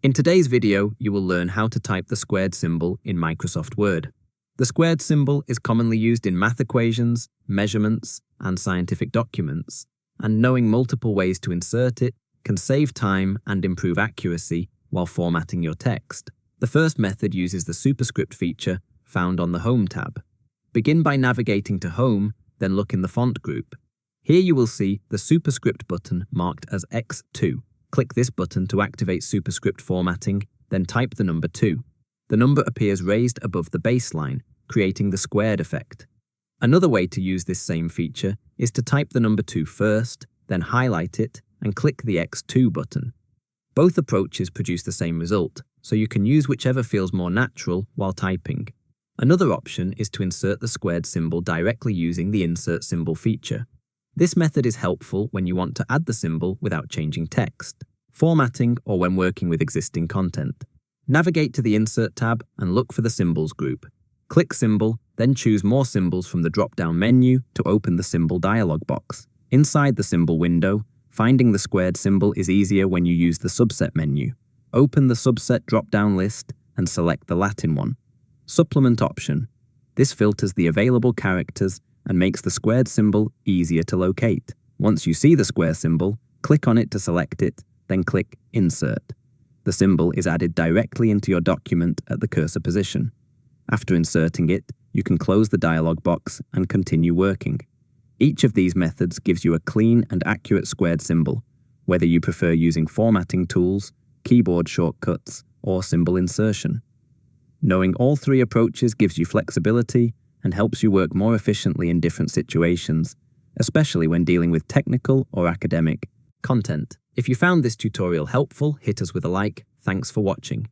In today's video, you will learn how to type the squared symbol in Microsoft Word. The squared symbol is commonly used in math equations, measurements, and scientific documents, and knowing multiple ways to insert it can save time and improve accuracy while formatting your text. The first method uses the Superscript feature found on the Home tab. Begin by navigating to Home, then look in the font group. Here you will see the Superscript button marked as X2. Click this button to activate Superscript formatting, then type the number 2. The number appears raised above the baseline, creating the squared effect. Another way to use this same feature is to type the number 2 first, then highlight it and click the X2 button. Both approaches produce the same result, so you can use whichever feels more natural while typing. Another option is to insert the squared symbol directly using the Insert Symbol feature. This method is helpful when you want to add the symbol without changing text, formatting, or when working with existing content. Navigate to the Insert tab and look for the Symbols group. Click Symbol, then choose More Symbols from the drop-down menu to open the Symbol dialog box. Inside the Symbol window, finding the squared symbol is easier when you use the Subset menu. Open the Subset drop-down list and select the Latin one. Supplement option. This filters the available characters and makes the squared symbol easier to locate. Once you see the square symbol, click on it to select it, then click Insert. The symbol is added directly into your document at the cursor position. After inserting it, you can close the dialog box and continue working. Each of these methods gives you a clean and accurate squared symbol, whether you prefer using formatting tools, keyboard shortcuts, or symbol insertion. Knowing all three approaches gives you flexibility and helps you work more efficiently in different situations, especially when dealing with technical or academic content. If you found this tutorial helpful, hit us with a like. Thanks for watching.